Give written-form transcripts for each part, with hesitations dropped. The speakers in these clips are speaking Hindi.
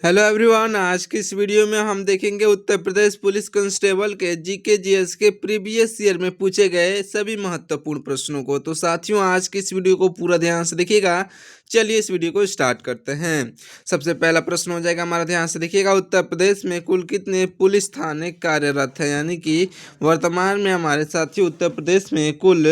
हेलो एवरीवन, आज की इस वीडियो में हम देखेंगे उत्तर प्रदेश पुलिस कांस्टेबल के जीके जीएस के प्रीवियस ईयर में पूछे गए सभी महत्वपूर्ण प्रश्नों को। तो साथियों, आज की इस वीडियो को पूरा ध्यान से देखिएगा। चलिए इस वीडियो को स्टार्ट करते हैं। सबसे पहला प्रश्न हो जाएगा हमारा, ध्यान से देखिएगा। उत्तर प्रदेश में कुल कितने पुलिस थाने कार्यरत हैं? यानी कि वर्तमान में हमारे साथियों उत्तर प्रदेश में कुल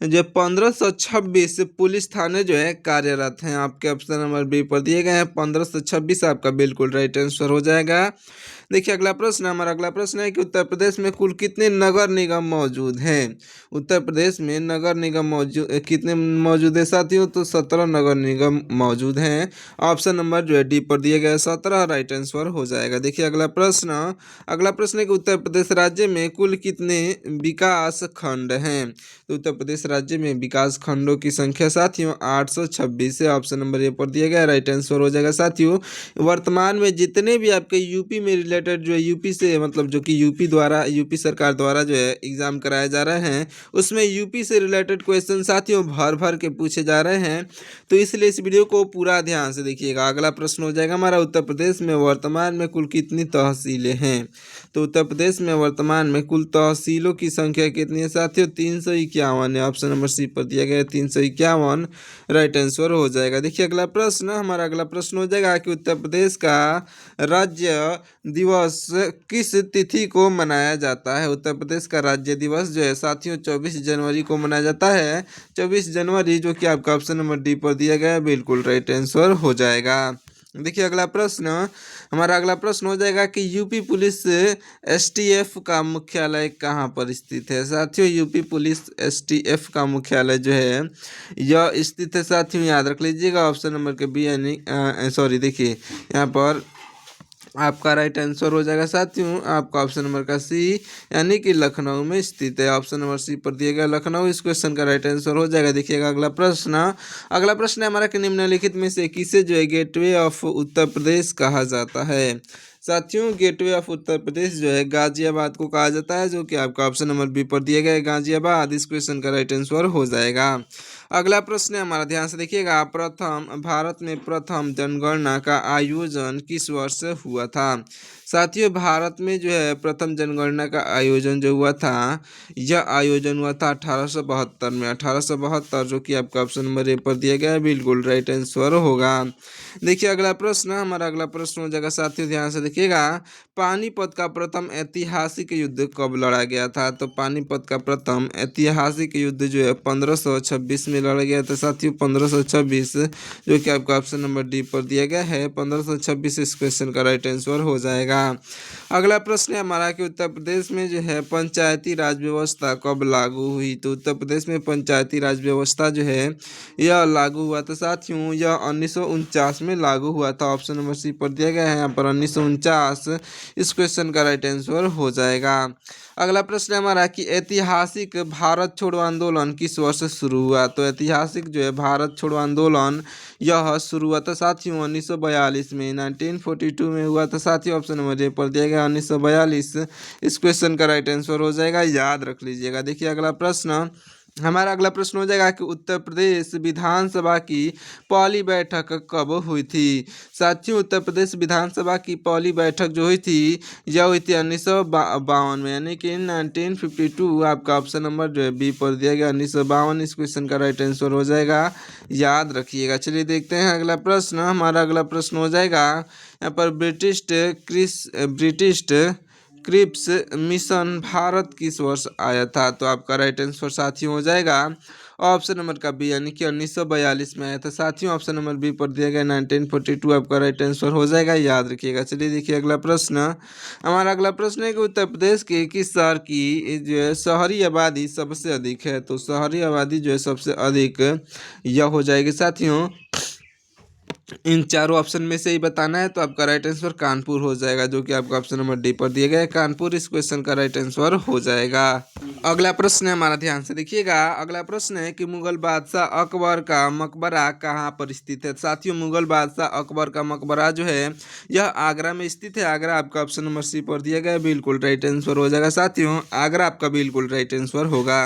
जो 1526 पुलिस थाने जो है कार्यरत हैं। आपके ऑप्शन नंबर बी पर दिए गए हैं 1526, आपका बिल्कुल राइट आंसर हो जाएगा। देखिए अगला प्रश्न, हमारा अगला प्रश्न है कि उत्तर प्रदेश में कुल कितने नगर निगम मौजूद हैं? उत्तर प्रदेश में नगर निगम कितने मौजूद है साथियों? तो 17 नगर निगम मौजूद हैं। ऑप्शन नंबर जो है डी पर दिए गए 17 राइट आंसर हो जाएगा। देखिए अगला प्रश्न है कि उत्तर प्रदेश राज्य में कुल कितने विकास खंड हैं? तो उत्तर प्रदेश राज्य में विकास खंडों की संख्या साथियों 826 है। ऑप्शन नंबर ए पर दिया गया राइट आंसर हो जाएगा। साथियों, वर्तमान में जितने भी आपके यूपी में रिलेटेड जो है यूपी से मतलब जो कि यूपी सरकार द्वारा जो है एग्जाम कराए जा रहे हैं, उसमें यूपी से रिलेटेड क्वेश्चन साथियों भर भर के पूछे जा रहे हैं। तो इसलिए इस वीडियो को पूरा ध्यान से देखिएगा। अगला प्रश्न हो जाएगा हमारा, उत्तर प्रदेश में वर्तमान में कुल कितनी तहसीलें हैं? तो उत्तर प्रदेश में वर्तमान में कुल तहसीलों की संख्या कितनी है साथियों? 351 है। ऑप्शन नंबर सी पर दिया गया 351 राइट आंसर हो जाएगा। देखिए अगला प्रश्न, हमारा अगला प्रश्न हो जाएगा कि उत्तर प्रदेश का राज्य दिवस किस तिथि को मनाया जाता है? उत्तर प्रदेश का राज्य दिवस जो है साथियों 24 जनवरी को मनाया जाता है। 24 जनवरी, जो कि आपका ऑप्शन नंबर डी पर दिया गया है, बिल्कुल राइट आंसर हो जाएगा। देखिए अगला प्रश्न, हमारा अगला प्रश्न हो जाएगा कि यूपी पुलिस एसटीएफ का मुख्यालय कहाँ पर स्थित है? साथियों यूपी पुलिस एसटीएफ का मुख्यालय जो है यह स्थित है साथियों, याद रख लीजिएगा ऑप्शन नंबर के बी, यानी देखिए यहाँ पर आपका राइट आंसर हो जाएगा साथियों आपका ऑप्शन नंबर का सी, यानी कि लखनऊ में स्थित है। ऑप्शन नंबर सी पर दिया गया लखनऊ, इस क्वेश्चन का राइट आंसर हो जाएगा। देखिएगा अगला प्रश्न है हमारा कि निम्नलिखित में से किसे जो है गेटवे ऑफ उत्तर प्रदेश कहा जाता है? साथियों गेटवे ऑफ उत्तर प्रदेश जो है गाजियाबाद को कहा जाता है, जो कि आपका ऑप्शन नंबर बी पर दिया गया है गाजियाबाद, इस क्वेश्चन का राइट आंसर हो जाएगा। अगला प्रश्न है हमारा, ध्यान से देखिएगा। भारत में प्रथम जनगणना का आयोजन किस वर्ष हुआ था? साथियों भारत में जो है प्रथम जनगणना का आयोजन जो हुआ था, यह आयोजन हुआ था 1872 में। 1872, जो कि आपका ऑप्शन नंबर ए पर दिया गया है, बिल्कुल राइट आंसर होगा। देखिए अगला प्रश्न, हमारा अगला प्रश्न हो जाएगा साथियों, ध्यान से देखिएगा। पानीपत का प्रथम ऐतिहासिक युद्ध कब लड़ा गया था? तो पानीपत का प्रथम ऐतिहासिक युद्ध जो है 1526 में लड़ा गया था साथियों। 1526, जो कि आपका ऑप्शन नंबर डी पर दिया गया है 1526, इस क्वेश्चन का राइट आंसर हो जाएगा। अगला प्रश्न है हमारा कि उत्तर प्रदेश में जो है पंचायती राज व्यवस्था कब लागू हुई? तो उत्तर प्रदेश में पंचायती राज व्यवस्था जो है यह लागू हुआ था साथियों, यह 1949 में लागू हुआ था। ऑप्शन नंबर सी पर दिया गया है यहाँ पर 1949, इस क्वेश्चन का राइट आंसर हो जाएगा। अगला प्रश्न है हमारा कि ऐतिहासिक भारत छोड़ो आंदोलन किस वर्ष शुरू हुआ? तो ऐतिहासिक जो है भारत छोड़ो आंदोलन यह शुरू हुआ था साथियों 1942 में, 1942 में हुआ था साथियों। ऑप्शन नंबर ए पर दिया गया 1942, इस क्वेश्चन का राइट आंसर हो जाएगा, याद रख लीजिएगा। देखिए हमारा अगला प्रश्न हो जाएगा कि उत्तर प्रदेश विधानसभा की पहली बैठक कब हुई थी? साथियों उत्तर प्रदेश विधानसभा की पहली बैठक जो हुई थी यह हुई थी 1952 में, यानी कि 1952, आपका ऑप्शन नंबर जो है बी पर दिया गया 1952, इस क्वेश्चन का राइट आंसर हो जाएगा, याद रखिएगा। चलिए देखते हैं अगला प्रश्न, हमारा अगला प्रश्न हो जाएगा यहाँ पर ब्रिटिश क्रिप्स मिशन भारत किस वर्ष आया था? तो आपका राइट आंसर साथियों हो जाएगा ऑप्शन नंबर का बी, यानी कि 1942 में आया था साथियों। ऑप्शन नंबर बी पर दिया गया 1942, आपका राइट आंसर हो जाएगा, याद रखिएगा। चलिए देखिए अगला प्रश्न, हमारा अगला प्रश्न है कि उत्तर प्रदेश के किस शहर की जो है शहरी आबादी सबसे अधिक है? तो शहरी आबादी जो है सबसे अधिक यह हो जाएगी साथियों, इन चारों ऑप्शन में से ही बताना है। तो आपका राइट आंसर कानपुर हो जाएगा, जो कि आपका ऑप्शन नंबर डी पर दिया गया है कानपुर, इस क्वेश्चन का राइट आंसर हो जाएगा। अगला प्रश्न है हमारा, ध्यान से देखिएगा। अगला प्रश्न है कि मुगल बादशाह अकबर का मकबरा कहाँ पर स्थित है? साथियों मुगल बादशाह अकबर का मकबरा जो है यह आगरा में स्थित है। आगरा आपका ऑप्शन नंबर सी पर दिया गया है, बिल्कुल राइट आंसर हो जाएगा साथियों, आगरा आपका बिल्कुल राइट आंसर होगा।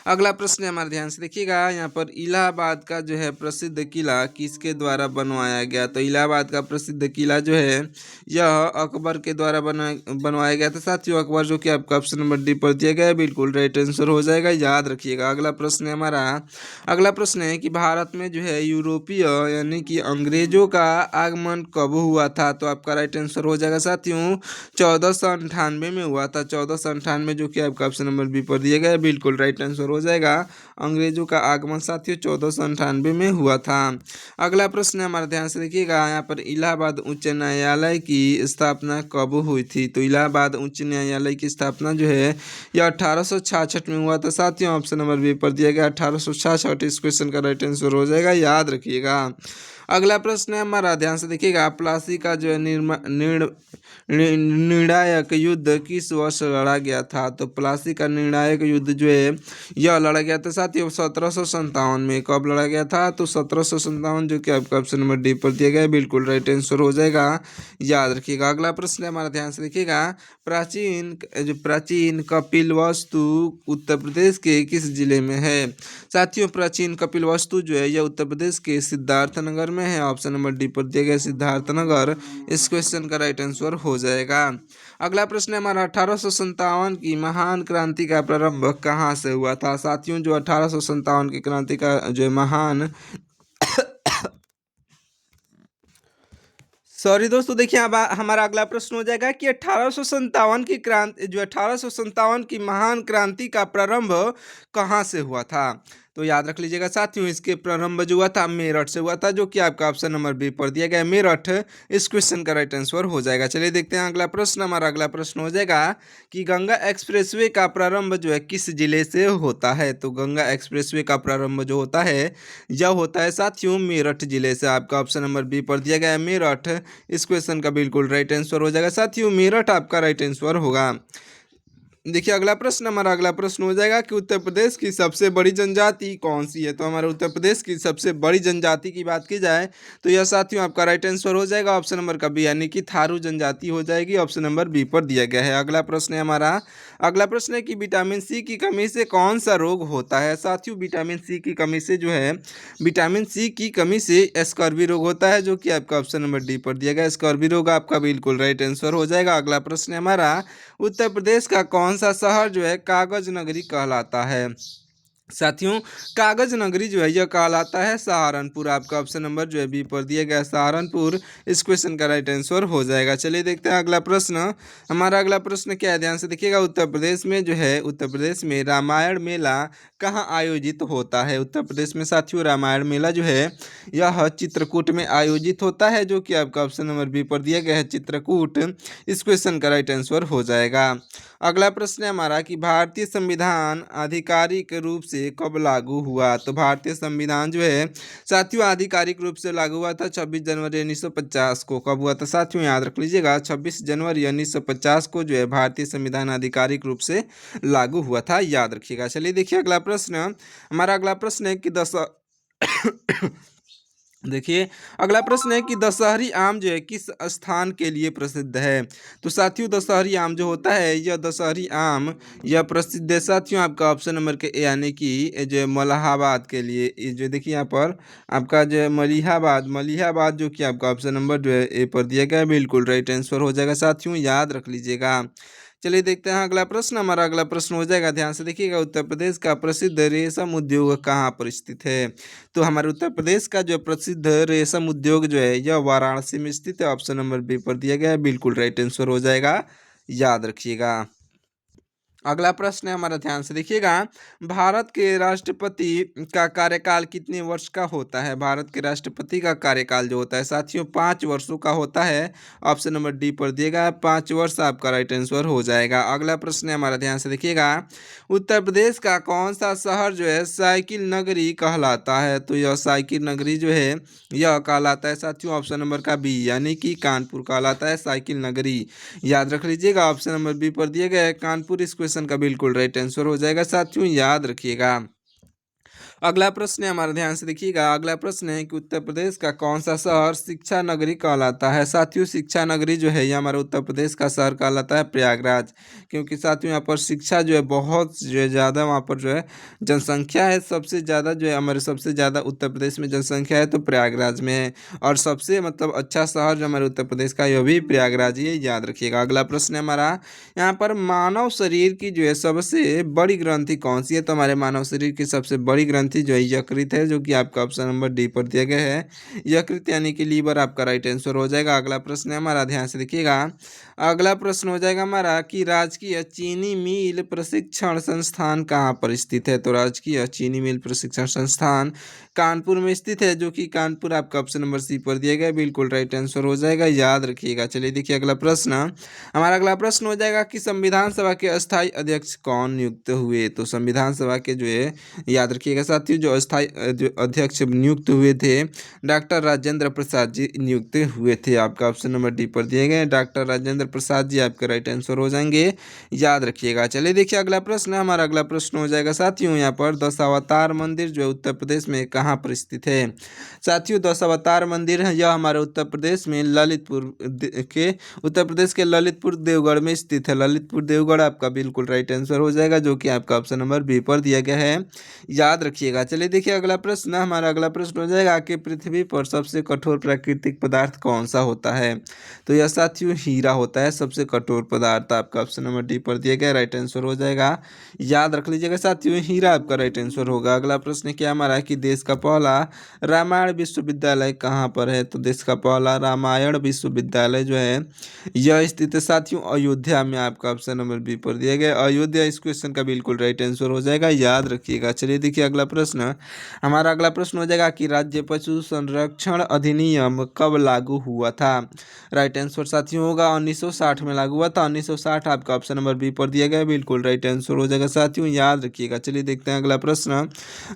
अगला प्रश्न है हमारे, ध्यान से देखिएगा। यहाँ पर इलाहाबाद का जो है प्रसिद्ध किला किसके द्वारा बनवाया बनवाया गया? तो इलाहाबाद का प्रसिद्ध किला जो है यह अकबर के द्वारा बनवाया गया था साथियों। अकबर जो कि आपका ऑप्शन नंबर डी पर दिया गया है, बिल्कुल राइट आंसर हो जाएगा, याद रखिएगा। अगला प्रश्न है हमारा, अगला प्रश्न है कि भारत में जो है यूरोपीय यानी कि अंग्रेजों का आगमन कब हुआ था? तो आपका राइट आंसर हो जाएगा साथियों 1498 में हुआ था। 1498 जो कि आपका ऑप्शन नंबर बी पर दिया गया है, बिल्कुल राइट आंसर हो जाएगा। अंग्रेजों का आगमन साथियों 1498 में हुआ था। अगला प्रश्न हमारा ध्यान से देखिएगा, यहाँ पर इलाहाबाद उच्च न्यायालय की स्थापना कब हुई थी? तो इलाहाबाद उच्च न्यायालय की स्थापना जो है यह 1866 में हुआ था साथियों। ऑप्शन नंबर बी पर दिया गया 1866। इस क्वेश्चन का राइट आंसर हो जाएगा, याद रखिएगा। अगला प्रश्न है हमारा, ध्यान से देखिएगा, प्लासी का जो है निर्णायक युद्ध किस वर्ष लड़ा गया था? तो प्लासी का निर्णायक युद्ध जो है यह लड़ा गया था साथियों 1757 में। कब लड़ा गया था? तो 1757 जो कि आपका ऑप्शन नंबर डी पर दिया गया है, बिल्कुल राइट आंसर हो जाएगा, याद रखिएगा। अगला प्रश्न है हमारा, ध्यान से देखिएगा, प्राचीन कपिलवस्तु उत्तर प्रदेश के किस जिले में है? साथियों प्राचीन कपिलवस्तु जो है यह उत्तर प्रदेश के सिद्धार्थनगर में है। ऑप्शन नंबर डी पर दिया गया सिद्धार्थनगर। इस क्वेश्चन का राइट आंसर हो जाएगा। अगला प्रश्न है हमारा, 1857 की महान क्रांति का प्रारंभ कहाँ से हुआ था? साथियों जो 1857 की क्रांति का जो है महान सॉरी दोस्तों, देखिए अब हमारा अगला प्रश्न हो जाएगा कि 1857 की क्रांति जो 1857 की महान क्रांति का प्रारंभ कहाँ से हुआ था? तो याद रख लीजिएगा साथियों, इसके प्रारंभ जो हुआ था मेरठ से हुआ था, जो कि आपका ऑप्शन नंबर बी पर दिया गया है मेरठ। इस क्वेश्चन का राइट आंसर हो जाएगा। चलिए देखते हैं अगला प्रश्न। हमारा अगला प्रश्न हो जाएगा कि गंगा एक्सप्रेसवे का प्रारंभ जो है किस जिले से होता है? तो गंगा एक्सप्रेसवे का प्रारंभ जो होता है यह होता है साथियों मेरठ जिले से। आपका ऑप्शन नंबर बी पर दिया गया है मेरठ। इस क्वेश्चन का बिल्कुल राइट आंसर हो जाएगा साथियों, मेरठ आपका राइट आंसर होगा। देखिए अगला प्रश्न, हमारा अगला प्रश्न हो जाएगा कि उत्तर प्रदेश की सबसे बड़ी जनजाति कौन सी है? तो हमारे उत्तर प्रदेश की सबसे बड़ी जनजाति की बात की जाए तो यह साथियों आपका राइट आंसर हो जाएगा ऑप्शन नंबर का बी, यानी कि थारू जनजाति हो जाएगी। ऑप्शन नंबर बी पर दिया गया है। अगला प्रश्न है हमारा, अगला प्रश्न है कि विटामिन सी की कमी से कौन सा रोग होता है? साथियों विटामिन सी की कमी से जो है विटामिन सी की कमी से स्कर्वी रोग होता है, जो कि आपका ऑप्शन नंबर डी पर दिया गया। स्कर्वी रोग आपका बिल्कुल राइट आंसर हो जाएगा। अगला प्रश्न है हमारा, उत्तर प्रदेश का कौन सा शहर जो है कागज नगरी कहलाता है? साथियों कागज नगरी जो है यह कहलाता है सहारनपुर। आपका ऑप्शन नंबर जो है बी पर दिया गया सहारनपुर। इस क्वेश्चन का राइट आंसर हो जाएगा। चलिए देखते हैं अगला प्रश्न। हमारा अगला प्रश्न क्या है, ध्यान से देखिएगा, उत्तर प्रदेश में जो है उत्तर प्रदेश में रामायण मेला कहाँ आयोजित होता है? उत्तर प्रदेश में साथियों रामायण मेला जो है यह चित्रकूट में आयोजित होता है, जो कि आपका ऑप्शन नंबर बी पर दिया गया है चित्रकूट। इस क्वेश्चन का राइट आंसर हो जाएगा। अगला प्रश्न है हमारा कि भारतीय संविधान आधिकारिक रूप से कब लागू हुआ? तो भारतीय संविधान जो है साथियों आधिकारिक रूप से लागू हुआ था 26 जनवरी 1950 को। कब हुआ था साथियों? याद रख लीजिएगा 26 जनवरी 1950 को जो है भारतीय संविधान आधिकारिक रूप से लागू हुआ था, याद रखिएगा। चलिए देखिए अगला प्रश्न, हमारा अगला प्रश्न है कि देखिए अगला प्रश्न है कि दशहरी आम जो है किस स्थान के लिए प्रसिद्ध है? तो साथियों दशहरी आम जो होता है यह दशहरी आम यह प्रसिद्ध है साथियों आपका ऑप्शन नंबर के ए, यानी कि जो मलिहाबाद के लिए। ये जो देखिए यहाँ पर आपका जो है मलिहाबाद जो कि आपका ऑप्शन नंबर जो है ए पर दिया गया है, बिल्कुल राइट आंसर हो जाएगा साथियों, याद रख लीजिएगा। चलिए देखते हैं अगला प्रश्न। हमारा अगला प्रश्न हो जाएगा, ध्यान से देखिएगा, उत्तर प्रदेश का प्रसिद्ध रेशम उद्योग कहाँ पर स्थित है? तो हमारे उत्तर प्रदेश का जो प्रसिद्ध रेशम उद्योग जो है यह वाराणसी में स्थित है। ऑप्शन नंबर बी पर दिया गया है, बिल्कुल राइट आंसर हो जाएगा, याद रखिएगा। अगला प्रश्न है हमारा, ध्यान से देखिएगा, भारत के राष्ट्रपति का कार्यकाल कितने वर्ष का होता है? भारत के राष्ट्रपति का कार्यकाल जो होता है साथियों 5 वर्षों का होता है। ऑप्शन नंबर डी पर दिएगा 5 वर्ष आपका राइट आंसर हो जाएगा। अगला प्रश्न है हमारा, ध्यान से देखिएगा, उत्तर प्रदेश का कौन सा शहर जो है साइकिल नगरी कहलाता है? तो यह साइकिल नगरी जो है यह कहलाता है साथियों ऑप्शन नंबर का बी, यानी कि कानपुर कहलाता है साइकिल नगरी। याद रख लीजिएगा ऑप्शन नंबर बी पर दिया गया है कानपुर। इस क्वेश्चन का बिल्कुल राइट आंसर हो जाएगा साथियों, याद रखिएगा। अगला प्रश्न है हमारा, ध्यान से देखिएगा। अगला प्रश्न है कि उत्तर प्रदेश का कौन सा शहर शिक्षा नगरी कहलाता है। साथियों, शिक्षा नगरी जो है ये हमारे उत्तर प्रदेश का शहर कहलाता है प्रयागराज, क्योंकि साथियों यहाँ पर शिक्षा जो है बहुत जो है ज़्यादा, वहाँ पर जो है जनसंख्या है सबसे ज़्यादा, जो है हमारे सबसे ज़्यादा उत्तर प्रदेश में जनसंख्या है तो प्रयागराज में है। और सबसे मतलब अच्छा शहर जो हमारे उत्तर प्रदेश का यह भी प्रयागराज ही है, याद रखिएगा। अगला प्रश्न है हमारा, यहाँ पर मानव शरीर की जो है सबसे बड़ी ग्रंथि कौन सी है। तो हमारे मानव शरीर की सबसे बड़ी ग्रंथि जो है यकृत है, जो कि आपका ऑप्शन नंबर डी पर दिया गया है। यकृत यानी कि लीवर आपका राइट आंसर हो जाएगा। अगला प्रश्न है हमारा, ध्यान से देखिएगा। अगला प्रश्न हो जाएगा हमारा कि राजकीय चीनी मिल प्रशिक्षण संस्थान कहाँ पर स्थित है। तो राजकीय चीनी मिल प्रशिक्षण संस्थान कानपुर में स्थित है, जो कि कानपुर आपका ऑप्शन नंबर सी पर दिया गया, बिल्कुल राइट आंसर हो जाएगा, याद रखिएगा। चलिए देखिए अगला प्रश्न। हमारा अगला प्रश्न हो जाएगा कि संविधान सभा के अस्थायी अध्यक्ष कौन नियुक्त हुए। तो संविधान सभा के जो है याद रखिएगा साथियों, जो अस्थायी जो अध्यक्ष नियुक्त हुए थे डॉक्टर राजेंद्र प्रसाद जी नियुक्त हुए थे। आपका ऑप्शन नंबर डी पर दिए गए डॉक्टर राजेंद्र प्रसाद जी आपके राइट आंसर हो जाएंगे, याद रखिएगा। चलिए देखिए अगला प्रश्न। हमारा अगला प्रश्न हो जाएगा साथियों, यहाँ पर दशावतार मंदिर जो है उत्तर प्रदेश में कहाँ पर स्थित है। साथियों, दशावतार मंदिर है यह हमारे उत्तर प्रदेश में उत्तर प्रदेश के ललितपुर देवगढ़ में स्थित है। ललितपुर देवगढ़ आपका बिल्कुल राइट आंसर हो जाएगा, जो कि आपका ऑप्शन नंबर बी पर दिया गया है, याद रखिएगा। चलिए देखिए अगला प्रश्न। हमारा अगला प्रश्न हो जाएगा कि पृथ्वी पर सबसे कठोर प्राकृतिक पदार्थ कौन सा होता है। तो यह साथियों हीरा होता है सबसे कठोर पदार्थ, आपका ऑप्शन नंबर डी पर दिया गया, राइट आंसर हो जाएगा, याद रख लीजिएगा साथियों, हीरा आपका राइट आंसर होगा। अगला प्रश्न क्या हमारा कि देश का पहला रामायण विश्वविद्यालय कहाँ पर है। तो देश का पहला रामायण विश्वविद्यालय जो है यह स्थित है साथियों अयोध्या में, आपका ऑप्शन नंबर बी पर दिया गया अयोध्या, इस क्वेश्चन का बिल्कुल राइट आंसर हो जाएगा, याद रखिएगा। चलिए देखिए अगला प्रश्न। हमारा अगला प्रश्न हो जाएगा कि राज्य पशु संरक्षण अधिनियम कब लागू हुआ था। राइट आंसर साथियों होगा 1960 में लागू हुआ था, 1960 आपका ऑप्शन नंबर बी पर दिया गया, बिल्कुल राइट आंसर हो जाएगा साथियों, याद रखिएगा। चलिए देखते हैं अगला प्रश्न।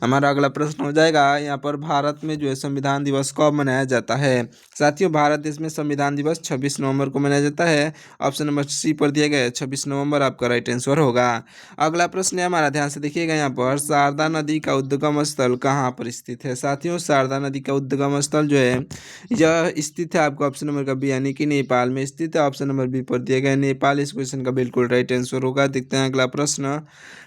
हमारा अगला प्रश्न हो जाएगा यहाँ पर भारत में जो है संविधान दिवस कब मनाया जाता है। साथियों, भारत देश में संविधान दिवस 26 नवंबर को मनाया जाता है, ऑप्शन नंबर सी पर दिया गया है 26 नवंबर आपका राइट आंसर होगा। अगला प्रश्न है हमारा, ध्यान से देखिएगा। यहाँ पर शारदा नदी का उद्गम स्थल कहाँ पर स्थित है। साथियों, शारदा नदी का उद्गम स्थल जो है यह स्थित है आपका ऑप्शन नंबर का बी यानी कि नेपाल में स्थित है, ऑप्शन नंबर बी पर दिया गया नेपाल, इस क्वेश्चन का बिल्कुल राइट आंसर होगा। देखते हैं अगला प्रश्न।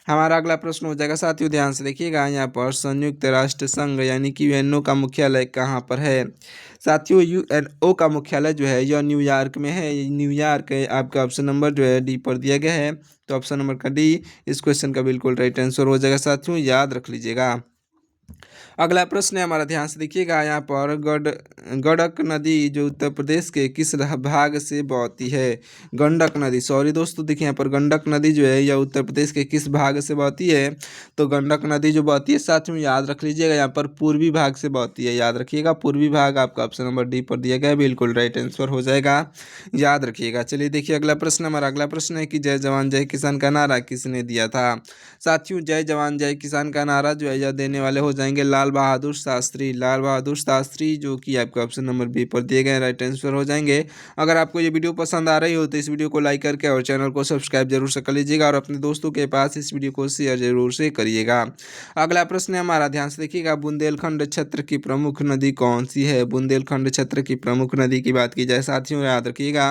हमारा अगला प्रश्न हो जाएगा साथियों, ध्यान से देखिएगा। यहाँ पर संयुक्त राष्ट्र संघ यानी कि यूएनओ का मुख्यालय कहाँ पर है। साथियों, यूएनओ का मुख्यालय जो है यह न्यूयॉर्क में है, न्यूयॉर्क है, आपका ऑप्शन नंबर जो है डी पर दिया गया है, तो ऑप्शन नंबर का डी इस क्वेश्चन का बिल्कुल राइट आंसर हो जाएगा साथियों, याद रख लीजिएगा। अगला प्रश्न है हमारा, ध्यान से देखिएगा। यहाँ पर गंडक नदी जो उत्तर प्रदेश के किस भाग से बहती है। गंडक नदी, सॉरी दोस्तों, देखिए यहाँ पर गंडक नदी जो है यह उत्तर प्रदेश के किस भाग से बहती है। तो गंडक नदी जो बहती है साथियों याद रख लीजिएगा, यहाँ पर पूर्वी भाग से बहती है, याद रखिएगा पूर्वी भाग, आपका ऑप्शन नंबर डी पर दिया गया है, बिल्कुल राइट आंसर हो जाएगा, याद रखिएगा। चलिए देखिए अगला प्रश्न। हमारा अगला प्रश्न है कि जय जवान जय किसान का नारा किसने दिया था। साथियों, जय जवान जय किसान का नारा जो है यह देने वाले हो जाएंगे लाल बहादुर शास्त्री, लाल बहादुर शास्त्री, जो कि आपका ऑप्शन नंबर बी पर दिए गए राइट आंसर हो जाएंगे। अगर आपको ये वीडियो पसंद आ रही हो तो इस वीडियो को लाइक करके और चैनल को सब्सक्राइब जरूर से कर लीजिएगा और अपने दोस्तों के पास इस वीडियो को शेयर जरूर से करिएगा। अगला प्रश्न है हमारा, ध्यान से देखिएगा। बुंदेलखंड क्षेत्र की प्रमुख नदी कौन सी है। बुंदेलखंड क्षेत्र की प्रमुख नदी की बात की जाए साथियों, याद रखिएगा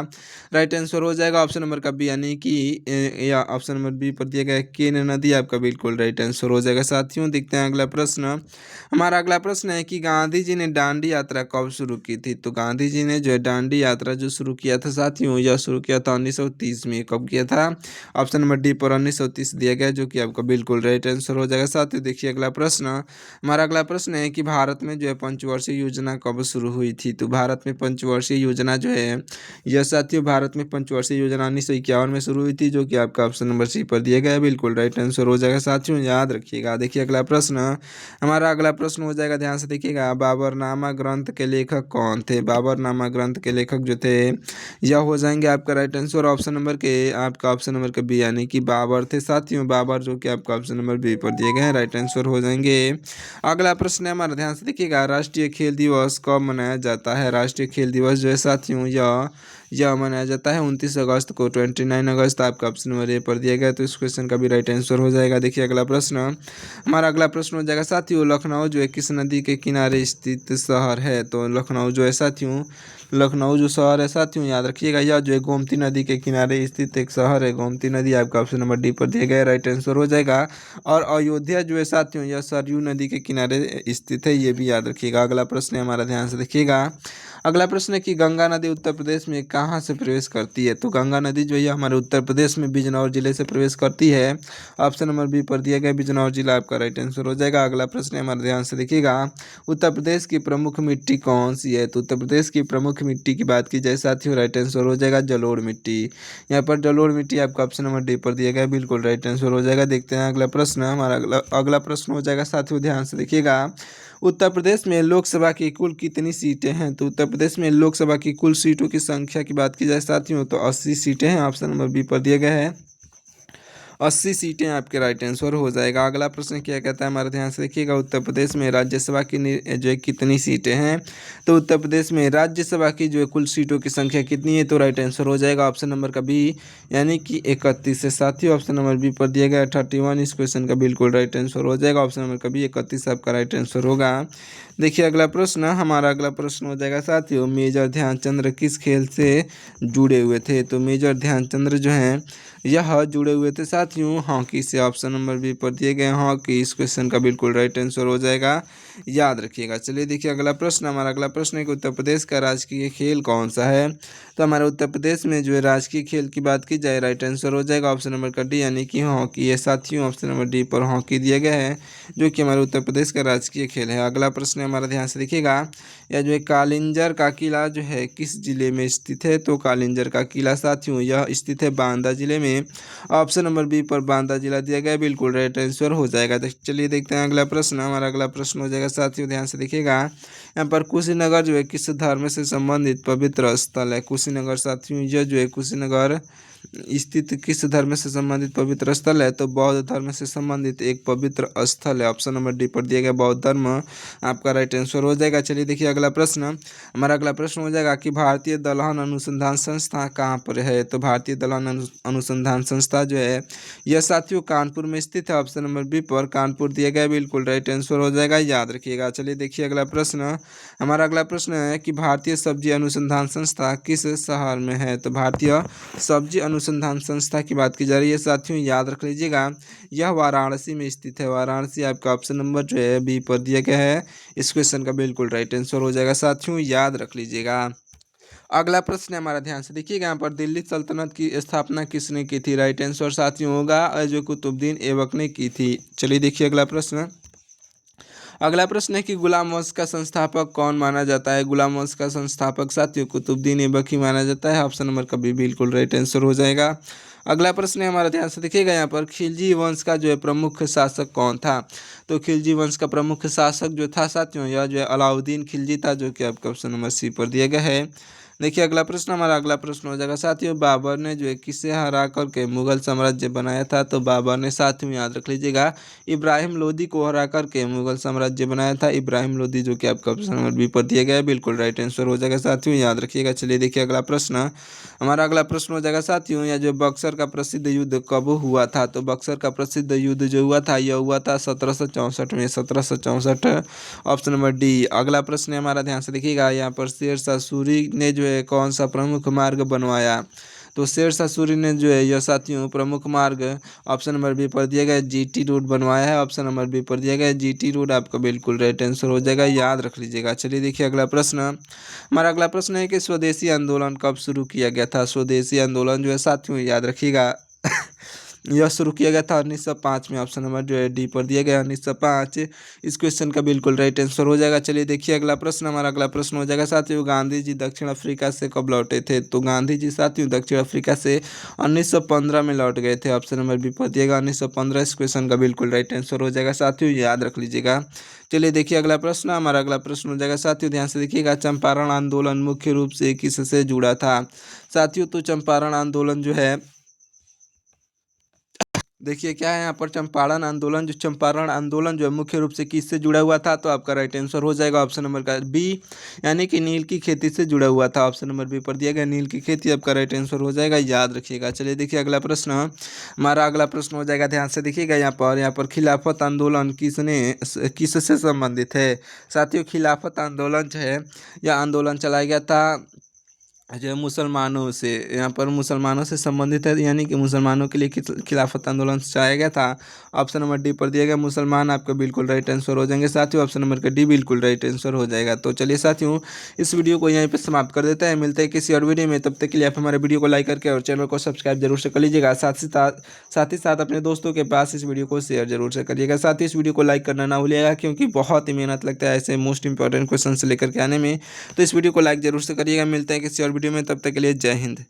राइट आंसर हो जाएगा ऑप्शन नंबर का बी यानी कि या ऑप्शन नंबर बी पर दिया गया केन नदी, आपका बिल्कुल राइट आंसर हो जाएगा साथियों। देखते हैं अगला प्रश्न। हमारा अगला प्रश्न है कि गांधी जी ने दांडी यात्रा कब शुरू की थी। तो गांधी जी ने जो है दांडी यात्रा जो शुरू किया था साथियों, यह शुरू किया था 1930 में। कब किया था, ऑप्शन नंबर डी पर 1930 दिया गया, जो कि आपका बिल्कुल राइट आंसर हो जाएगा साथियों। देखिए अगला प्रश्न। हमारा अगला प्रश्न है कि भारत में जो है पंचवर्षीय योजना कब शुरू हुई थी। तो भारत में पंचवर्षीय योजना जो है यह साथियों भारत में पंचवर्षीय योजना 1951 में शुरू हुई थी, जो कि आपका ऑप्शन नंबर सी पर दिया गया है, बिल्कुल राइट आंसर हो जाएगा साथियों, याद रखिएगा। देखिए अगला प्रश्न। हमारा अगला प्रश्न हो जाएगा, ध्यान से देखिएगा। बाबरनामा ग्रंथ के लेखक कौन थे। बाबरनामा ग्रंथ के लेखक जो थे यह हो जाएंगे आपका राइट आंसर ऑप्शन नंबर के, आपका ऑप्शन नंबर के बी यानी कि बाबर थे साथियों, बाबर, जो कि आपका ऑप्शन नंबर बी पर दिए गए हैं, राइट आंसर हो जाएंगे। अगला प्रश्न है हमारा, ध्यान से देखिएगा। राष्ट्रीय खेल दिवस कब मनाया जाता है। राष्ट्रीय खेल दिवस जो है साथियों यह मनाया जाता है 29 अगस्त को। 29 अगस्त आपका ऑप्शन नंबर ए पर दिया गया, तो इस क्वेश्चन का भी राइट आंसर हो जाएगा। देखिए अगला प्रश्न, हमारा अगला प्रश्न हो जाएगा साथियों, लखनऊ जो है किस नदी के किनारे स्थित शहर है? तो लखनऊ जो है साथियों, लखनऊ जो शहर है साथियों, याद रखिएगा, यह जो है गोमती नदी के किनारे स्थित एक शहर है। गोमती नदी आपका ऑप्शन नंबर डी पर दिया गया, राइट आंसर हो जाएगा। और अयोध्या जो है साथियों, यह सरयू नदी के किनारे स्थित है, ये भी याद रखिएगा। अगला प्रश्न है हमारा, ध्यान से देखिएगा। अगला प्रश्न है कि गंगा नदी उत्तर प्रदेश में कहाँ से प्रवेश करती है? तो गंगा नदी जो है हमारे उत्तर प्रदेश में बिजनौर जिले से प्रवेश करती है। ऑप्शन नंबर बी पर दिया गया, बिजनौर जिला आपका राइट आंसर हो जाएगा। अगला प्रश्न है हमारे, ध्यान से देखिएगा। उत्तर प्रदेश की प्रमुख मिट्टी कौन सी है? तो उत्तर प्रदेश की प्रमुख मिट्टी की बात की जाए साथियों, राइट आंसर हो जाएगा जलोढ़ मिट्टी। यहाँ पर जलोढ़ मिट्टी आपका ऑप्शन नंबर डी पर दिया गया, बिल्कुल राइट आंसर हो जाएगा। देखते हैं अगला प्रश्न, हमारा अगला प्रश्न हो जाएगा साथियों, ध्यान से देखिएगा। उत्तर प्रदेश में लोकसभा की कुल कितनी सीटें हैं? तो उत्तर प्रदेश में लोकसभा की कुल सीटों की संख्या की बात की जाए साथियों, तो 80 सीटें हैं। ऑप्शन नंबर बी पर दिया गया है 80 सीटें आपके राइट आंसर हो जाएगा। अगला प्रश्न क्या कहता है हमारे, ध्यान से देखिएगा। उत्तर प्रदेश में राज्यसभा की जो है कितनी सीटें हैं? तो उत्तर प्रदेश में राज्यसभा की जो है कुल सीटों की संख्या कितनी है? तो राइट आंसर हो जाएगा ऑप्शन नंबर का बी, यानी कि 31 से। साथियों ऑप्शन नंबर बी पर दिया गया 31, इस क्वेश्चन का बिल्कुल राइट आंसर हो जाएगा। ऑप्शन नंबर का बी 31 आपका राइट आंसर होगा। देखिए अगला प्रश्न, हमारा अगला प्रश्न हो जाएगा साथियों, मेजर ध्यानचंद्र किस खेल से जुड़े हुए थे? तो मेजर ध्यानचंद्र जो हैं यह जुड़े हुए थे साथियों हॉकी से। ऑप्शन नंबर बी पर दिए गए हॉकी, इस क्वेश्चन का बिल्कुल राइट आंसर हो जाएगा, याद रखिएगा। चलिए देखिए अगला प्रश्न, हमारा अगला प्रश्न है कि उत्तर प्रदेश का राजकीय खेल कौन सा है? तो हमारे उत्तर प्रदेश में जो है राजकीय खेल की बात की जाए, राइट आंसर हो जाएगा ऑप्शन नंबर का डी, यानी कि हॉकी है साथियों। ऑप्शन नंबर डी पर हॉकी दिया गया है, जो कि हमारे उत्तर प्रदेश का राजकीय खेल है। अगला प्रश्न है हमारा, ध्यान से देखिएगा। यह जो है कालिंजर का किला जो है किस जिले में स्थित है? तो कालिंजर का किला साथियों यह स्थित है बांदा जिले में। ऑप्शन नंबर बी पर बांदा जिला दिया गया, बिल्कुल राइट आंसर हो जाएगा। चलिए देखते हैं अगला प्रश्न, हमारा अगला प्रश्न हो जाएगा साथियों, ध्यान से देखिएगा। यहाँ पर कुशीनगर जो है किस धर्म से संबंधित पवित्र स्थल है? कुशीनगर साथियों यह जो है कुशीनगर स्थित किस धर्म से संबंधित पवित्र स्थल है? तो बौद्ध धर्म से संबंधित एक पवित्र स्थल है। ऑप्शन नंबर डी पर दिया गया बौद्ध धर्म आपका राइट आंसर हो जाएगा। चलिए देखिए अगला प्रश्न, हमारा अगला प्रश्न हो जाएगा कि भारतीय दलहन अनुसंधान संस्था कहाँ पर है? तो भारतीय दलहन अनुसंधान संस्था जो है यह साथियों कानपुर में स्थित है। ऑप्शन नंबर बी पर कानपुर दिया गया, बिल्कुल राइट आंसर हो जाएगा, याद रखिएगा। चलिए देखिए अगला प्रश्न, हमारा अगला प्रश्न है कि भारतीय सब्जी अनुसंधान संस्था किस शहर में है? तो भारतीय सब्जी अनुसंधान संस्था की बात की जा रही है साथियों, याद रख लीजिएगा, यह वाराणसी में स्थित है। वाराणसी आपका ऑप्शन नंबर जो है बी पर दिया गया है, इस क्वेश्चन का बिल्कुल राइट आंसर हो जाएगा साथियों, याद रख लीजिएगा। अगला प्रश्न है हमारा, ध्यान से देखिएगा। यहाँ पर दिल्ली सल्तनत की स्थापना किसने की थी? राइट आंसर साथियों होगा जो कुतुबुद्दीन ऐबक ने की थी। चलिए देखिए अगला प्रश्न, अगला प्रश्न है कि गुलाम वंश का संस्थापक कौन माना जाता है? गुलाम वंश का संस्थापक साथियों कुतुबुद्दीन ऐबक ही माना जाता है। ऑप्शन नंबर का भी बिल्कुल राइट आंसर हो जाएगा। अगला प्रश्न है हमारा, ध्यान से देखिएगा। यहाँ पर खिलजी वंश का जो है प्रमुख शासक कौन था? तो खिलजी वंश का प्रमुख शासक जो था साथियों यह जो है अलाउद्दीन खिलजी था, जो कि आपका ऑप्शन नंबर सी पर दिया गया है। देखिए अगला प्रश्न, हमारा अगला प्रश्न हो जाएगा साथियों, बाबर ने जो है किसे हरा करके मुगल साम्राज्य बनाया था? तो बाबर ने साथियों याद रख लीजिएगा इब्राहिम लोदी को हरा करके मुगल साम्राज्य बनाया था। इब्राहिम लोदी, जो कि आपका ऑप्शन नंबर बी पर दिया गया है, बिल्कुल राइट आंसर हो जाएगा साथियों, याद रखिएगा। चलिए देखिए अगला प्रश्न, हमारा अगला प्रश्न हो जाएगा साथियों, यह जो बक्सर का प्रसिद्ध युद्ध कब हुआ था? तो बक्सर का प्रसिद्ध युद्ध जो हुआ था यह हुआ था 1764 में, 1764 ऑप्शन नंबर डी। अगला प्रश्न है हमारा, ध्यान से देखिएगा। यहाँ पर शेरशाह सूरी ने जो है कौन सा प्रमुख मार्ग बनवाया? तो शेरशाह सूरी ने जो है यह साथियों प्रमुख मार्ग ऑप्शन नंबर बी पर दिया गया जीटी रोड बनवाया है। ऑप्शन नंबर बी पर दिया गया जीटी रोड आपका बिल्कुल राइट आंसर हो जाएगा, याद रख लीजिएगा। चलिए देखिए अगला प्रश्न, हमारा अगला प्रश्न है कि स्वदेशी आंदोलन कब शुरू किया गया था? स्वदेशी आंदोलन जो है साथियों याद रखिएगा यह शुरू किया गया था 1905 में। ऑप्शन नंबर जो है डी पर दिया गया 1905, इस क्वेश्चन का बिल्कुल राइट आंसर हो जाएगा। चलिए देखिए अगला प्रश्न, हमारा अगला प्रश्न हो जाएगा साथियों, गांधी जी दक्षिण अफ्रीका से कब लौटे थे? तो गांधी जी साथियों दक्षिण अफ्रीका से 1915 में लौट गए थे। ऑप्शन नंबर बी पर दिएगा 1915, इस क्वेश्चन का बिल्कुल राइट आंसर हो जाएगा साथियों, याद रख लीजिएगा। चलिए देखिए अगला प्रश्न, हमारा अगला प्रश्न हो जाएगा साथियों, ध्यान से देखिएगा। चंपारण आंदोलन मुख्य रूप से किससे जुड़ा था? साथियों तो चंपारण आंदोलन जो है देखिए क्या है यहाँ पर चंपारण आंदोलन, जो है मुख्य रूप से किससे जुड़ा हुआ था, तो आपका राइट आंसर हो जाएगा ऑप्शन नंबर का बी, यानी कि नील की खेती से जुड़ा हुआ था। ऑप्शन नंबर बी पर दिया गया नील की खेती आपका राइट आंसर हो जाएगा, याद रखिएगा। चलिए देखिए अगला प्रश्न, हमारा अगला प्रश्न हो जाएगा, ध्यान से देखिएगा। यहाँ पर खिलाफत आंदोलन किससे संबंधित है। साथियों खिलाफत आंदोलन जो है यह आंदोलन चलाया गया था जो है मुसलमानों से, यहाँ पर मुसलमानों से संबंधित है, यानी कि मुसलमानों के लिए खिलाफत आंदोलन चलाया गया था। ऑप्शन नंबर डी पर दिया गया मुसलमान आपका बिल्कुल राइट आंसर हो जाएंगे साथियों, ऑप्शन नंबर का डी बिल्कुल राइट आंसर हो जाएगा। तो चलिए साथियों इस वीडियो को यहीं पर समाप्त कर देते हैं, मिलते हैं किसी और वीडियो में, तब तक के लिए आप हमारे वीडियो को लाइक करके और चैनल को सब्सक्राइब जरूर से कर लीजिएगा। साथ ही साथ अपने दोस्तों के पास इस वीडियो को शेयर जरूर से करिएगा। साथ ही इस वीडियो को लाइक करना ना भूलिएगा, क्योंकि बहुत ही मेहनत लगता है ऐसे मोस्ट इंपॉर्टेंट क्वेश्चन से लेकर के आने में। तो इस वीडियो को लाइक जरूर से करिएगा। मिलते हैं किसी और वीडियो में, तब तक के लिए जय हिंद।